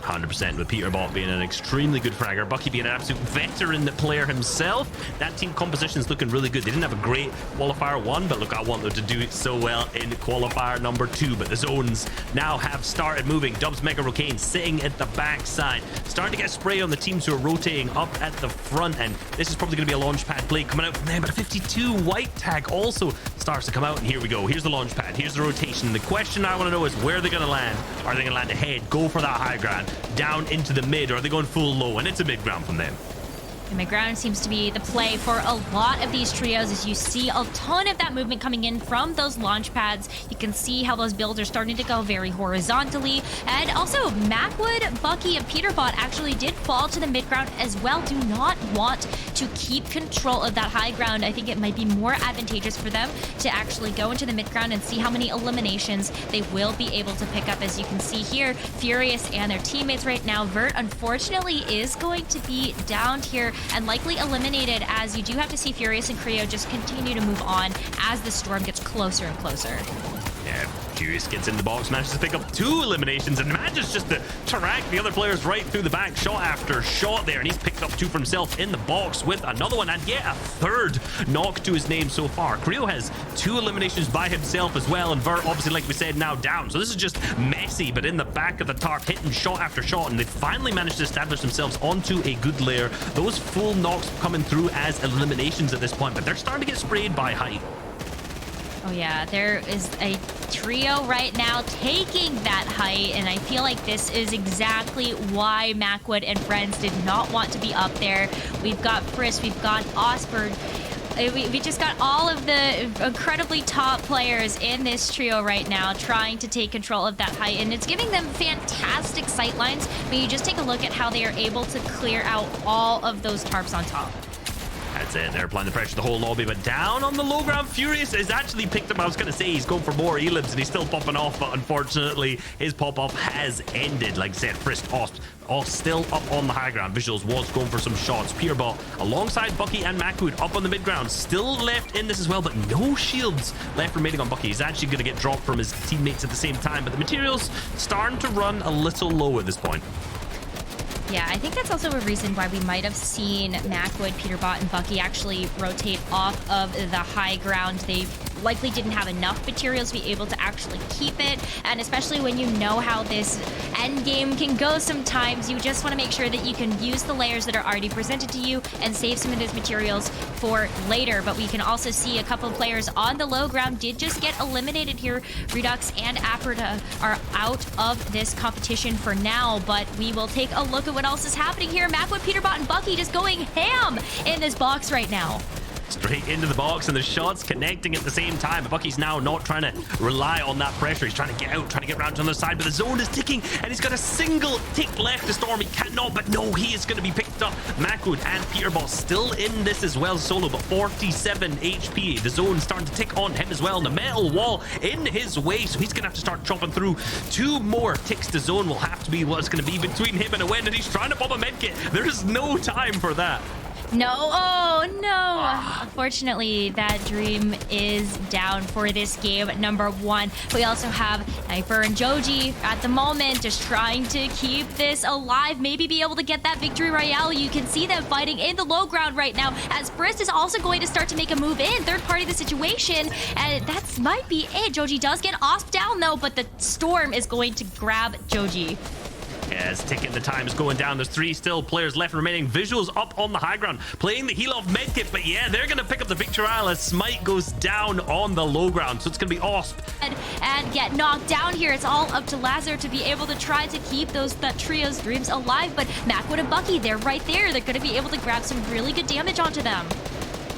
100% with Peterbot being an extremely good fragger, Bucky being an absolute veteran player himself. That team composition is looking really good. They didn't have a great qualifier 1, but look, I want them to do it so well in qualifier number 2. But the zones now have started moving. Dubs Mega Rocane sitting at the backside, starting to get spray on the teams who are rotating up at the front end. This is probably going to be a launch pad play coming out from there, but a 52 white tag also starts to come out, and here we go. Here's the launch pad, here's the rotation. The question I want to know is where they're going to land. Are they going to land ahead, go for that high ground, down into the mid, or are they going full low? And it's a mid ground from them. The mid-ground seems to be the play for a lot of these trios, as you see a ton of that movement coming in from those launch pads. You can see how those builds are starting to go very horizontally. And also, Macwood, Bucky, and Peterbot actually did fall to the mid-ground as well. Do not want to keep control of that high ground. I think it might be more advantageous for them to actually go into the mid-ground and see how many eliminations they will be able to pick up. As you can see here, Furious and their teammates right now. Vert, unfortunately, is going to be downed here and likely eliminated, as you do have to see Furious and Creo just continue to move on as the storm gets closer and closer. Yeah, Furious gets in the box, manages to pick up 2 eliminations, and manages just to track the other players right through the back, shot after shot there, and he's picked up 2 for himself in the box with another one, and yet a 3rd knock to his name so far. Creo has 2 eliminations by himself as well, and Vert, obviously, like we said, now down. So this is just messy, but in the back of the tarp, hitting shot after shot, and they finally managed to establish themselves onto a good layer. Those full knocks coming through as eliminations at this point, but they're starting to get sprayed by height. Oh yeah, there is a trio right now taking that height, and I feel like this is exactly why Macwood and friends did not want to be up there. We've got Frisk, we've got Osberg. We just got all of the incredibly top players in this trio right now trying to take control of that height, and it's giving them fantastic sight lines when you just take a look at how they are able to clear out all of those tarps on top. That's it. They're applying the pressure to the whole lobby, but down on the low ground, Furious is actually picked up. I was going to say he's going for more elims, and he's still popping off, but unfortunately, his pop-off has ended. Like I said, Frisk, Osp still up on the high ground. Visuals was going for some shots. Peterbot alongside Bucky and Macwood up on the mid ground, still left in this as well, but no shields left remaining on Bucky. He's actually going to get dropped from his teammates at the same time, but the material's starting to run a little low at this point. Yeah, I think that's also a reason why we might have seen Macwood, Peterbot, and Bucky actually rotate off of the high ground. They likely didn't have enough materials to be able to actually keep it, and especially when you know how this end game can go sometimes, you just want to make sure that you can use the layers that are already presented to you and save some of those materials for later. But we can also see a couple of players on the low ground did just get eliminated here. Redux and Aperta are out of this competition for now, but we will take a look at what else is happening here. Macwood, Peterbot, and Bucky just going ham in this box right now. Straight into the box, and the shots connecting at the same time. But Bucky's now not trying to rely on that pressure. He's trying to get out, trying to get around to the other side, but the zone is ticking, and he's got a single tick left to Storm. He cannot, but no, he is going to be picked up. Macwood and Peterbot still in this as well, solo, but 47 HP. The zone starting to tick on him as well, and the metal wall in his way, so he's going to have to start chopping through. 2 more ticks to zone will have to be what it's going to be between him and a win, and he's trying to pop a medkit. There is no time for that. No, oh no. Unfortunately, that dream is down for this game number 1. We also have Sniper and Joji at the moment just trying to keep this alive, maybe be able to get that victory royale. You can see them fighting in the low ground right now, as Brisk is also going to start to make a move in, third party the situation, and that might be it. Joji does get Osp down though, but the Storm is going to grab Joji. Yeah, it's ticking. The time is going down. There's 3 still players left remaining. Visuals up on the high ground, playing the heal off medkit, but yeah, they're going to pick up the victory royale as Smite goes down on the low ground. So it's going to be Osp. And get knocked down here. It's all up to Lazar to be able to try to keep that trio's dreams alive, but Macwood and Bucky, they're right there. They're going to be able to grab some really good damage onto them.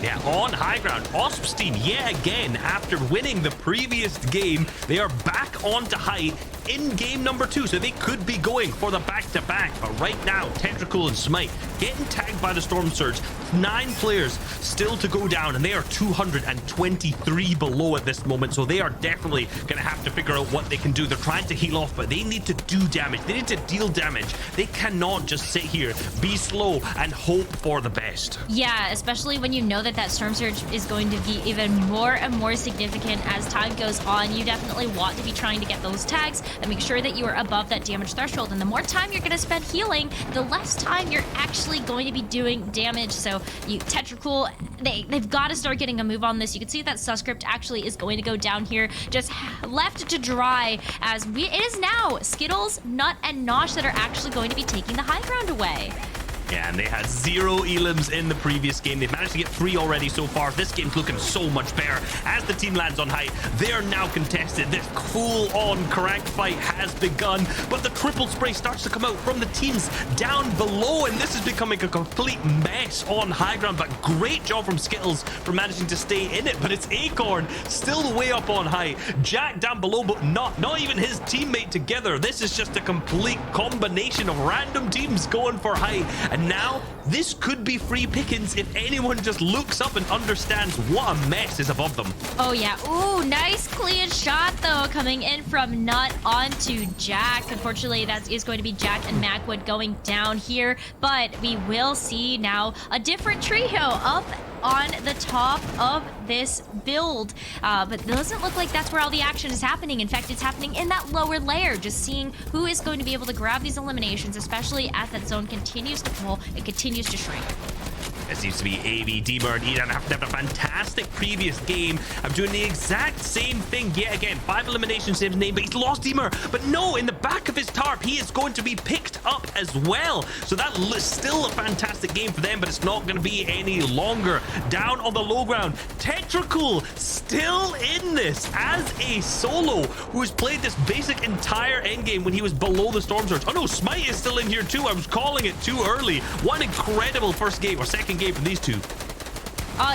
Yeah, on high ground, Osp's team, yet again, after winning the previous game, they are back onto height in game number 2, so they could be going for the back-to-back. But right now, Tentacle and Smite getting tagged by the Storm Surge. 9 players still to go down, and they are 223 below at this moment, so they are definitely going to have to figure out what they can do. They're trying to heal off, but they need to do damage. They need to deal damage. They cannot just sit here, be slow, and hope for the best. Yeah, especially when you know that Storm Surge is going to be even more and more significant as time goes on. You definitely want to be trying to get those tags, and make sure that you are above that damage threshold. And the more time you're going to spend healing, the less time you're actually going to be doing damage. So Tetracool, they've got to start getting a move on this. You can see that Suscript actually is going to go down here, just left to dry, as it is now Skittles, Nut, and Nosh that are actually going to be taking the high ground away. Yeah, and they had 0 elims in the previous game. They've managed to get 3 already so far. This game's looking so much better. As the team lands on height, they are now contested. This full-on crank fight has begun, but the triple spray starts to come out from the teams down below, and this is becoming a complete mess on high ground. But great job from Skittles for managing to stay in it. But it's Acorn still way up on height. Jack down below, but not even his teammate together. This is just a complete combination of random teams going for height. And now this could be free pickings if anyone just looks up and understands what a mess is above them. Oh yeah. Ooh, nice clean shot though, coming in from Nut onto Jack. Unfortunately, that is going to be Jack and Macwood going down here, but we will see now a different trio up on the top of this build, but it doesn't look like that's where all the action is happening. In fact, it's happening in that lower layer, just seeing who is going to be able to grab these eliminations, especially as that zone continues to pull, it continues to shrink. It seems to be AV, Deemer, and Eden have a fantastic previous game of doing the exact same thing yet again. 5 eliminations to his name, but he's lost Deemer. But no, in the back of his tarp, he is going to be picked up as well. So that is still a fantastic game for them, but it's not going to be any longer. Down on the low ground, Tetracool still in this as a solo who has played this basic entire endgame when he was below the Storm Surge. Oh no, Smite is still in here too. I was calling it too early. One incredible first game or second game from these two.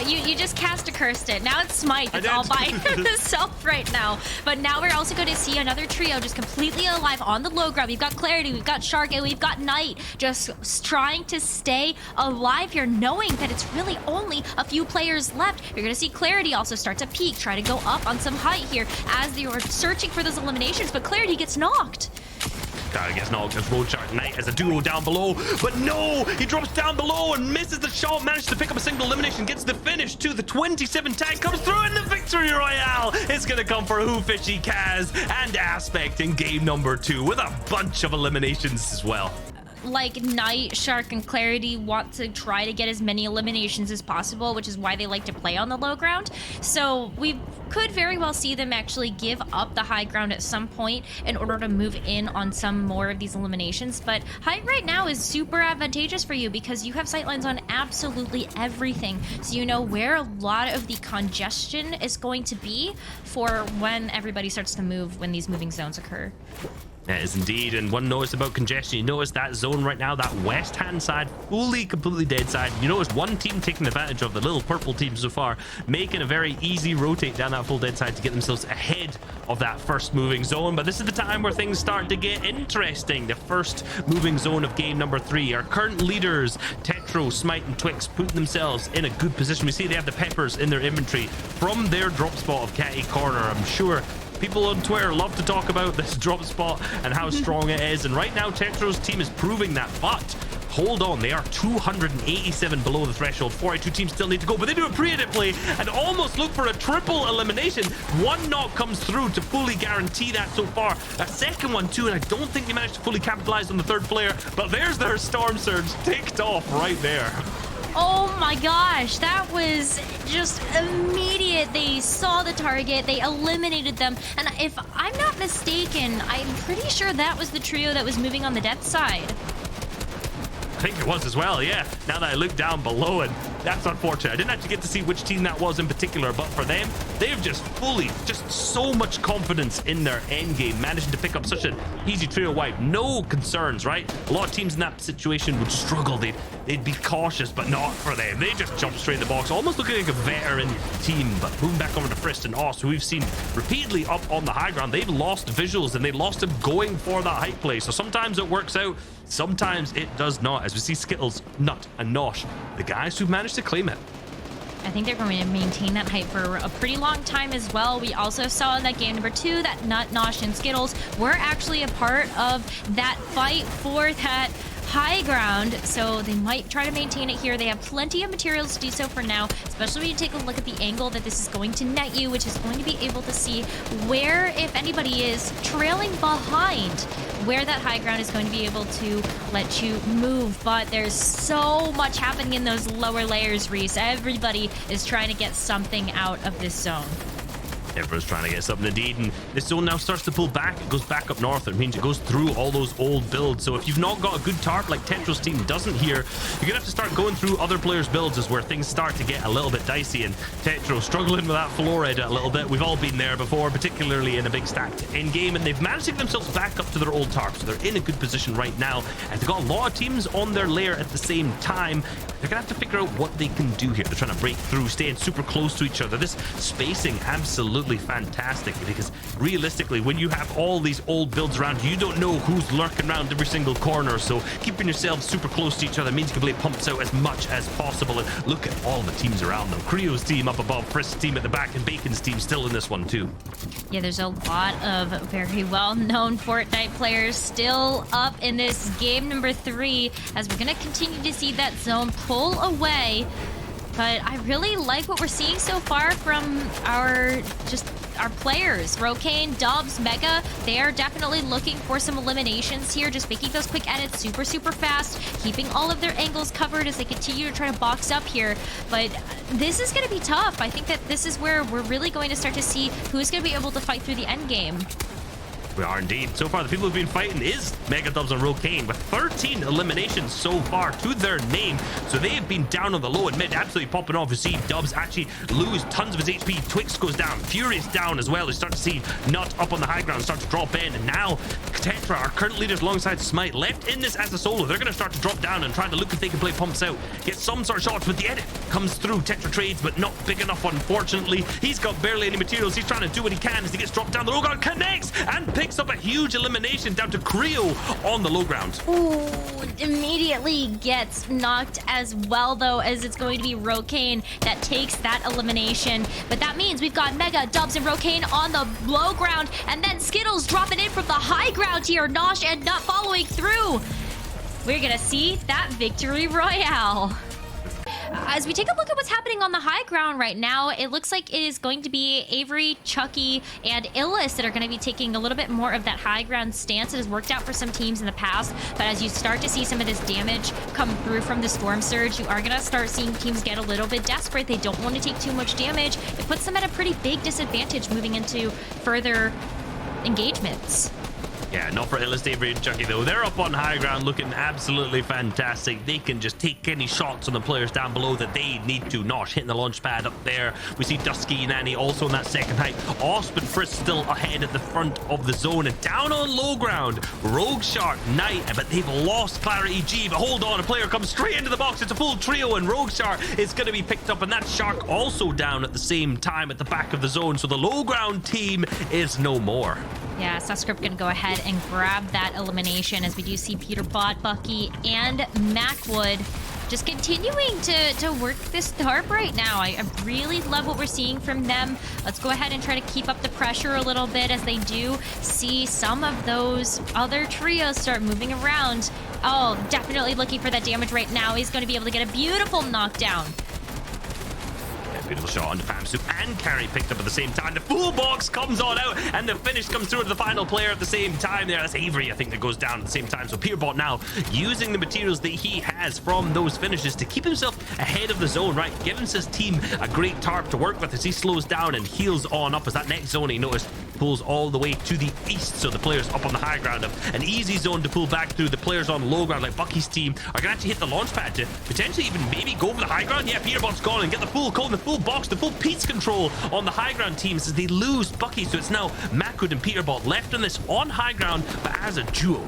You just cast a cursed it. Now it's Smite that's all by himself right now. But now we're also going to see another trio just completely alive on the low ground. We've got Clarity, we've got Shark, and we've got Knight just trying to stay alive here, knowing that it's really only a few players left. You're going to see Clarity also start to peek, try to go up on some height here as they are searching for those eliminations, but Clarity gets knocked. Gets knocked as Roadshark Knight as a duo down below, but no, he drops down below and misses the shot, manages to pick up a single elimination, gets the finish to the 27 tag, comes through, and the victory royale is going to come for Who Fishy, Kaz, and Aspect in game number 2 with a bunch of eliminations as well. Like Knight, Shark, and Clarity want to try to get as many eliminations as possible, which is why they like to play on the low ground. So we could very well see them actually give up the high ground at some point in order to move in on some more of these eliminations. But height right now is super advantageous for you because you have sightlines on absolutely everything. So you know where a lot of the congestion is going to be for when everybody starts to move when these moving zones occur. That is indeed, and one notice about congestion, you notice that zone right now, that west-hand side, completely dead side. You notice one team taking advantage of the little purple team so far, making a very easy rotate down that full dead side to get themselves ahead of that first moving zone. But this is the time where things start to get interesting. The first moving zone of game number 3. Our current leaders, Tetro, Smite, and Twix, putting themselves in a good position. We see they have the peppers in their inventory from their drop spot of Catty Corner. I'm sure people on Twitter love to talk about this drop spot and how strong it is, and right now Tetro's team is proving that. But hold on, they are 287 below the threshold. 42 teams still need to go, but they do a pre-edit play and almost look for a triple elimination. One knock comes through to fully guarantee that so far. A second one too, and I don't think they managed to fully capitalize on the third player, but there's their Storm Surge ticked off right there. Oh my gosh, that was just immediate. They saw the target, they eliminated them, and if I'm not mistaken, I'm pretty sure that was the trio that was moving on the death side. I think it was as well, yeah. Now that I look down below, and that's unfortunate. I didn't actually get to see which team that was in particular, but for them, they've just so much confidence in their end game, managing to pick up such an easy trio wipe. No concerns, right? A lot of teams in that situation would struggle. They'd be cautious, but not for them. They just jump straight in the box, almost looking like a veteran team. But moving back over to Frist and Oz, who we've seen repeatedly up on the high ground, they've lost visuals and they lost him going for that height play. So sometimes it works out, sometimes it does not. As we see Skittles, Nut, and Nosh, the guys who've managed to claim it. I think they're going to maintain that height for a pretty long time as well. We also saw in that game number 2 that Nut, Nosh, and Skittles were actually a part of that fight for that high ground, so they might try to maintain it here. They have plenty of materials to do so for now, especially when you take a look at the angle that this is going to net you, which is going to be able to see where, if anybody is trailing behind, where that high ground is going to be able to let you move. But there's so much happening in those lower layers, Reese. Everybody is trying to get something out of this zone. Everyone's trying to get something indeed, and this zone now starts to pull back. It goes back up north. It means it goes through all those old builds. So if you've not got a good tarp like Tetro's team doesn't here, you're gonna have to start going through other players' builds is where things start to get a little bit dicey. And Tetro struggling with that fluoride a little bit. We've all been there before, particularly in a big stacked end game, and they've managed to get themselves back up to their old tarp. So they're in a good position right now, and they've got a lot of teams on their layer at the same time. They're gonna have to figure out what they can do here. They're trying to break through, staying super close to each other. This spacing absolutely fantastic, because realistically, when you have all these old builds around, you don't know who's lurking around every single corner. So keeping yourselves super close to each other means you can play pumps out as much as possible. And look at all the teams around them. Creo's team up above, Frisk's team at the back, and Bacon's team still in this one too. Yeah, there's a lot of very well-known Fortnite players still up in this game number 3, as we're going to continue to see that zone pull away. But I really like what we're seeing so far from our players. Rokane, Dubs, Mega, they are definitely looking for some eliminations here, just making those quick edits super fast, keeping all of their angles covered as they continue to try to box up here. But this is going to be tough. I think that this is where we're really going to start to see who's going to be able to fight through the end game. We are indeed. So far, the people who've been fighting is Mega Dubs and Rokane, with 13 eliminations so far to their name. So they have been down on the low and mid, absolutely popping off. You see Dubs actually lose tons of his HP. Twix goes down. Furious down as well. You start to see Nut up on the high ground start to drop in. And now Tetra, our current leaders alongside Smite, left in this as a solo. They're going to start to drop down and try to look if they can play pumps out. Get some sort of shots, but the edit comes through. Tetra trades, but not big enough, unfortunately. He's got barely any materials. He's trying to do what he can as he gets dropped down. The low ground connects and picks up a huge elimination down to Creo on the low ground. Ooh, immediately gets knocked as well, though, as it's going to be Rokane that takes that elimination. But that means we've got Mega, Dubs, and Rokane on the low ground, and then Skittles dropping in from the high ground here. Nosh and Nut following through. We're gonna see that victory royale. As we take a look at what's happening on the high ground right now, it looks like it is going to be Avery, Chucky, and Illis that are going to be taking a little bit more of that high ground stance. It has worked out for some teams in the past, but as you start to see some of this damage come through from the Storm Surge, you are going to start seeing teams get a little bit desperate. They don't want to take too much damage. It puts them at a pretty big disadvantage moving into further engagements. Yeah, not for Illis, Avery, and Chucky, though. They're up on high ground looking absolutely fantastic. They can just take any shots on the players down below that they need to. Nosh hitting the launch pad up there. We see Dusky and Annie also in that second height. Osp and Frisk still ahead at the front of the zone. And down on low ground, Rogue Shark, Knight, but they've lost Clarity G. But hold on, a player comes straight into the box. It's a full trio, and Rogue Shark is going to be picked up. And that Shark also down at the same time at the back of the zone. So the low ground team is no more. Yeah, Susscript going to go ahead and grab that elimination, as we do see Peterbot, Bucky, and Macwood just continuing to work this tarp right now. I really love what we're seeing from them. Let's go ahead and try to keep up the pressure a little bit as they do see some of those other trios start moving around. Oh, definitely looking for that damage right now. He's going to be able to get a beautiful knockdown. Beautiful shot onto Pamsu and Carry picked up at the same time. The full box comes on out, and the finish comes through to the final player at the same time there. That's Avery, I think, that goes down at the same time. So Peterbot now using the materials that he has from those finishes to keep himself ahead of the zone, right? Giving his team a great tarp to work with as he slows down and heals on up, as that next zone, he noticed, pulls all the way to the east. So the players up on the high ground have an easy zone to pull back through. The players on low ground, like Bucky's team, are going to actually hit the launch pad to potentially even maybe go for the high ground. Yeah, Peterbot's gone and get the full cone, the full box, the full piece control on the high ground teams as they lose Bucky. So it's now Macwood and Peterbot left on this on high ground, but as a duo.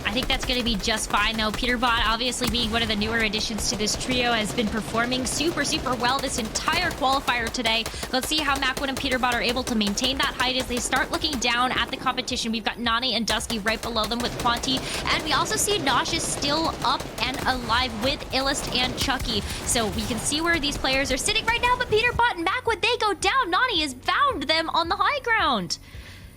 I think that's going to be just fine, though. Peterbot, obviously being one of the newer additions to this trio, has been performing super well this entire qualifier today. Let's see how Macwood and Peterbot are able to maintain that height as they start looking down at the competition. We've got Nani and Dusky right below them with Quanti, and we also see Nosh is still up and alive with Illist and Chucky. So we can see where these players are sitting right now, but Peterbot and Macwood, they go down. Nani has found them on the high ground.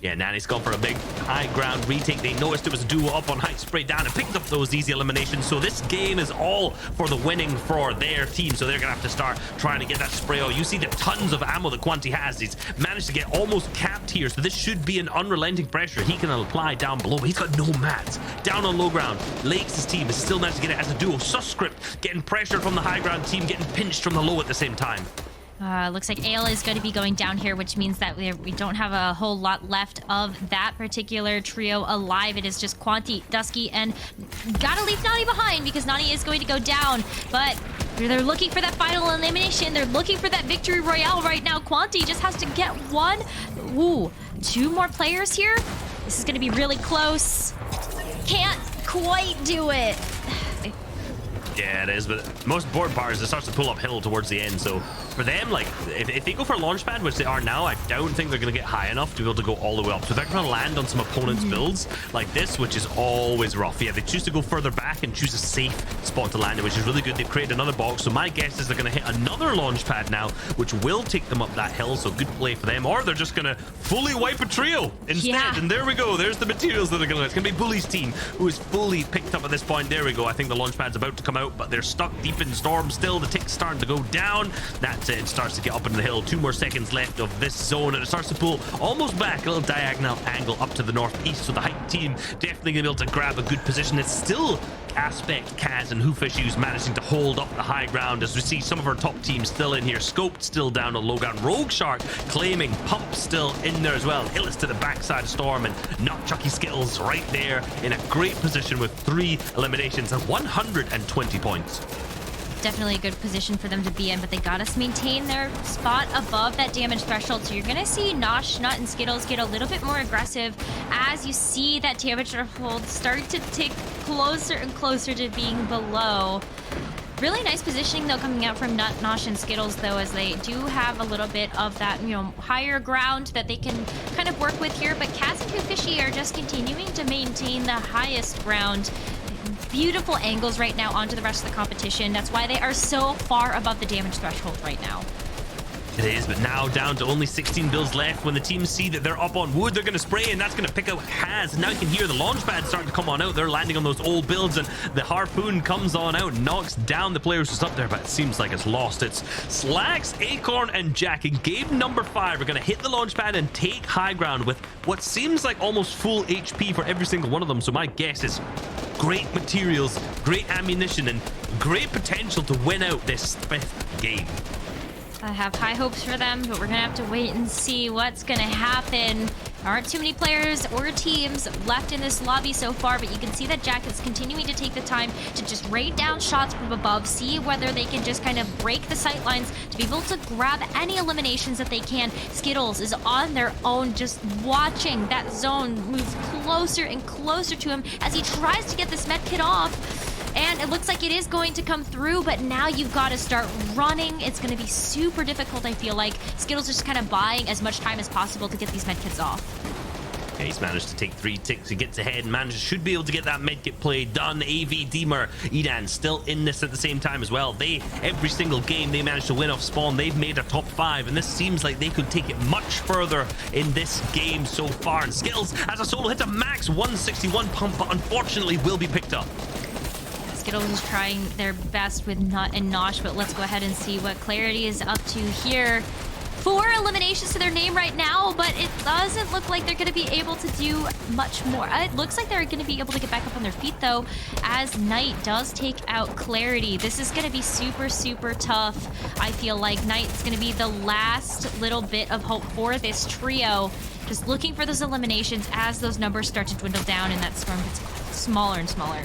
Yeah, NAE's gone for a big high ground retake. They noticed it was a duo up on height, sprayed down and picked up those easy eliminations. So this game is all for the winning for their team. So they're going to have to start trying to get that spray out. You see the tons of ammo that Quanti has. He's managed to get almost capped here. So this should be an unrelenting pressure he can apply down below. But he's got no mats. Down on low ground, Lakes' team has still managed to get it as a duo. Suscript getting pressure from the high ground team, getting pinched from the low at the same time. Looks like Ale is going to be going down here, which means that we don't have a whole lot left of that particular trio alive. It is just Quanti, Dusky, and gotta leave Nani behind because Nani is going to go down. But they're looking for that final elimination. They're looking for that victory royale right now. Quanti just has to get one. Ooh, 2 more players here. This is going to be really close. Can't quite do it. Yeah, it is, but most important part is it starts to pull uphill towards the end. So for them, like, if they go for a launch pad, which they are now, I don't think they're going to get high enough to be able to go all the way up. So they're going to land on some opponents' builds like this, which is always rough. Yeah, they choose to go further back and choose a safe spot to land in, which is really good. They've created another box. So my guess is they're going to hit another launch pad now, which will take them up that hill. So good play for them. Or they're just going to fully wipe a trio instead. Yeah. And there we go. There's the materials that are going to... It's going to be Bully's team, who is fully picked up at this point. There we go. I think the launch pad's about to come out, but they're stuck deep in storm still. The tick's starting to go down. That's it. It starts to get up into the hill. 2 more seconds left of this zone, and it starts to pull almost back, a little diagonal angle up to the northeast. So the hype team definitely gonna be able to grab a good position. It's still Aspect, Kaz, and Hoof Issues managing to hold up the high ground as we see some of our top teams still in here. Scoped still down on low ground. Rogue Shark claiming Pump still in there as well. Illis to the backside of Storm, and Not Chucky Skittles right there in a great position with 3 eliminations and 120 points. Definitely a good position for them to be in, but they gotta maintain their spot above that damage threshold. So you're gonna see Nosh, Nut, and Skittles get a little bit more aggressive as you see that damage threshold start to tick closer and closer to being below. Really nice positioning though coming out from Nut, Nosh, and Skittles though, as they do have a little bit of that, you know, higher ground that they can kind of work with here. But Kaz and Fishy are just continuing to maintain the highest ground. Beautiful angles right now onto the rest of the competition. That's why they are so far above the damage threshold right now. It is, but now down to only 16 builds left. When the teams see that they're up on wood, they're going to spray, and that's going to pick out Haz. Now you can hear the launch pad starting to come on out. They're landing on those old builds, and the harpoon comes on out, knocks down the players who's up there, but it seems like it's lost. It's Slacks, Acorn, and Jack in game number 5 are going to hit the launch pad and take high ground with what seems like almost full HP for every single one of them. So my guess is great materials, great ammunition, and great potential to win out this 5th game. I have high hopes for them, but we're gonna have to wait and see what's gonna happen. There aren't too many players or teams left in this lobby so far, but you can see that Jack is continuing to take the time to just rain down shots from above, see whether they can just kind of break the sight lines to be able to grab any eliminations that they can. Skittles is on their own, just watching that zone move closer and closer to him as he tries to get this med kit off. And it looks like it is going to come through, but now you've got to start running. It's going to be super difficult, I feel like. Skittles is just kind of buying as much time as possible to get these medkits off. Yeah, he's managed to take 3 ticks. He gets ahead and should be able to get that medkit play done. AV, Deemer, Edan still in this at the same time as well. Every single game they managed to win off spawn. They've made a top 5, and this seems like they could take it much further in this game so far. And Skittles, as a solo, hits a max 161 pump, but unfortunately will be picked up. Skittles is trying their best with Nut and Nosh, but let's go ahead and see what Clarity is up to here. 4 eliminations to their name right now, but it doesn't look like they're going to be able to do much more. It looks like they're going to be able to get back up on their feet, though, as Knight does take out Clarity. This is going to be super, super tough. I feel like Knight's going to be the last little bit of hope for this trio. Just looking for those eliminations as those numbers start to dwindle down and that storm gets smaller and smaller.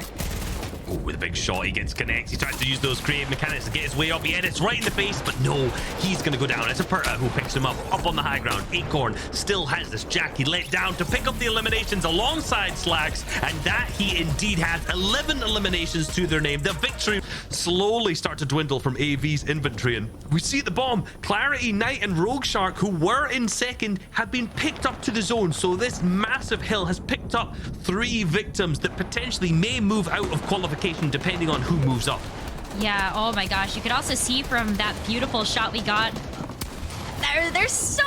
Ooh, with a big shot, he gets connects. He tries to use those creative mechanics to get his way up. He hits right in the face, but no, he's going to go down. It's a Perta who picks him up on the high ground. Acorn still has this. Jack, he let down to pick up the eliminations alongside Slacks, and that he indeed has. 11 eliminations to their name. The victory slowly start to dwindle from AV's inventory, and we see the bomb. Clarity, Knight, and Rogue Shark, who were in second, have been picked up to the zone. So this massive hill has picked up 3 victims that potentially may move out of qualification depending on who moves up. Yeah, oh my gosh. You could also see from that beautiful shot we got There's so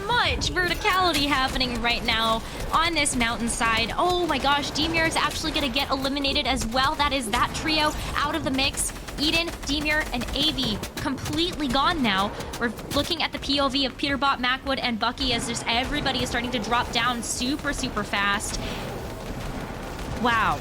much verticality happening right now on this mountainside. Oh my gosh, Demir is actually going to get eliminated as well. That is that trio out of the mix. Eden, Demir, and Avi completely gone now. We're looking at the POV of Peterbot, Macwood, and Bucky as just everybody is starting to drop down super, super fast. Wow.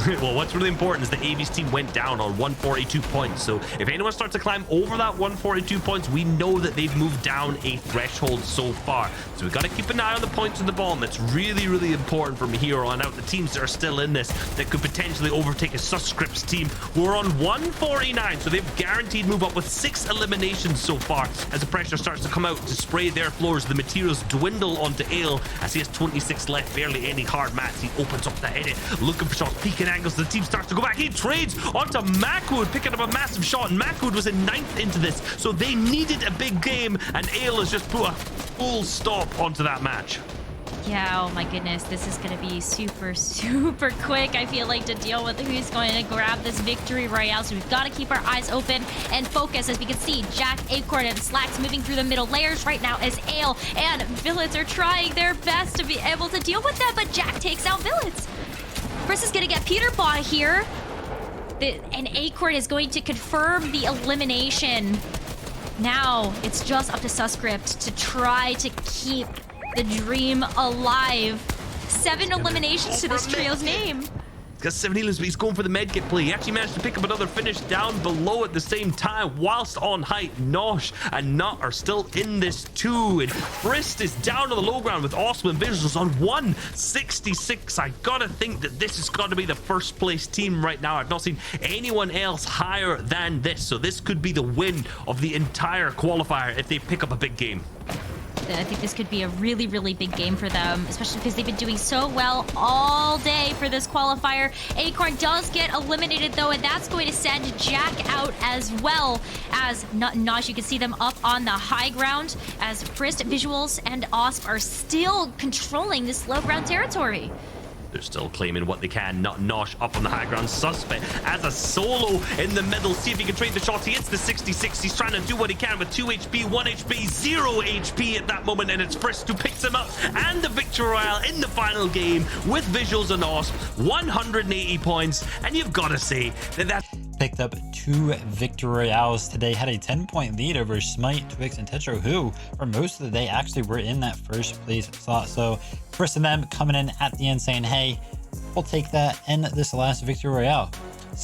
Well, what's really important is the AV's team went down on 142 points. So if anyone starts to climb over that 142 points, we know that they've moved down a threshold so far. So we've got to keep an eye on the points in the bottom. That's really, really important from here on out. The teams that are still in this that could potentially overtake a Suscripts team who are on 149. So they've guaranteed move up with 6 eliminations so far. As the pressure starts to come out to spray their floors, the materials dwindle onto Ale as he has 26 left, barely any hard mats. He opens up the edit, looking for shots, peeking angles. The team starts to go back. He trades onto Macwood, picking up a massive shot, and Macwood was in 9th into this, so they needed a big game, and Ale has just put a full stop onto that match. Yeah, oh my goodness, this is going to be super, super quick, I feel like, to deal with who's going to grab this victory royale. So we've got to keep our eyes open and focus. As we can see, Jack, Acorn, and Slacks moving through the middle layers right now as Ale and Villets are trying their best to be able to deal with that, but Jack takes out Villets. Chris is going to get Peterbot here. And Acorn is going to confirm the elimination. Now it's just up to Suscript to try to keep the dream alive. 7 eliminations to this trio's name. He's got 7 healers, but he's going for the medkit play. He actually managed to pick up another finish down below at the same time. Whilst on height, Nosh and Nut are still in this too. And Frist is down on the low ground with Awesome and Visuals on 166. I gotta think that this has got to be the first place team right now. I've not seen anyone else higher than this. So this could be the win of the entire qualifier if they pick up a big game. I think this could be a really, really big game for them, especially because they've been doing so well all day for this qualifier. Acorn does get eliminated, though, and that's going to send Jack out as well as Nut and Nosh. You can see them up on the high ground as Frist, Visuals, and Osp are still controlling this low ground territory. They're still claiming what they can. Not Nosh up on the high ground. Suspect as a solo in the middle. See if he can trade the shots. He hits the 66. He's trying to do what he can with 2 HP, 1 HP, 0 HP at that moment. And it's Frisk who picks him up. And the victory royale in the final game with Visuals and Osp. 180 points. And you've got to say that that's... Picked up 2 victory royales today, had a 10-point lead over Smite, Twix, and Tetro, who for most of the day actually were in that first place slot. So first of them coming in at the end saying, hey, we'll take that in this last victory royale.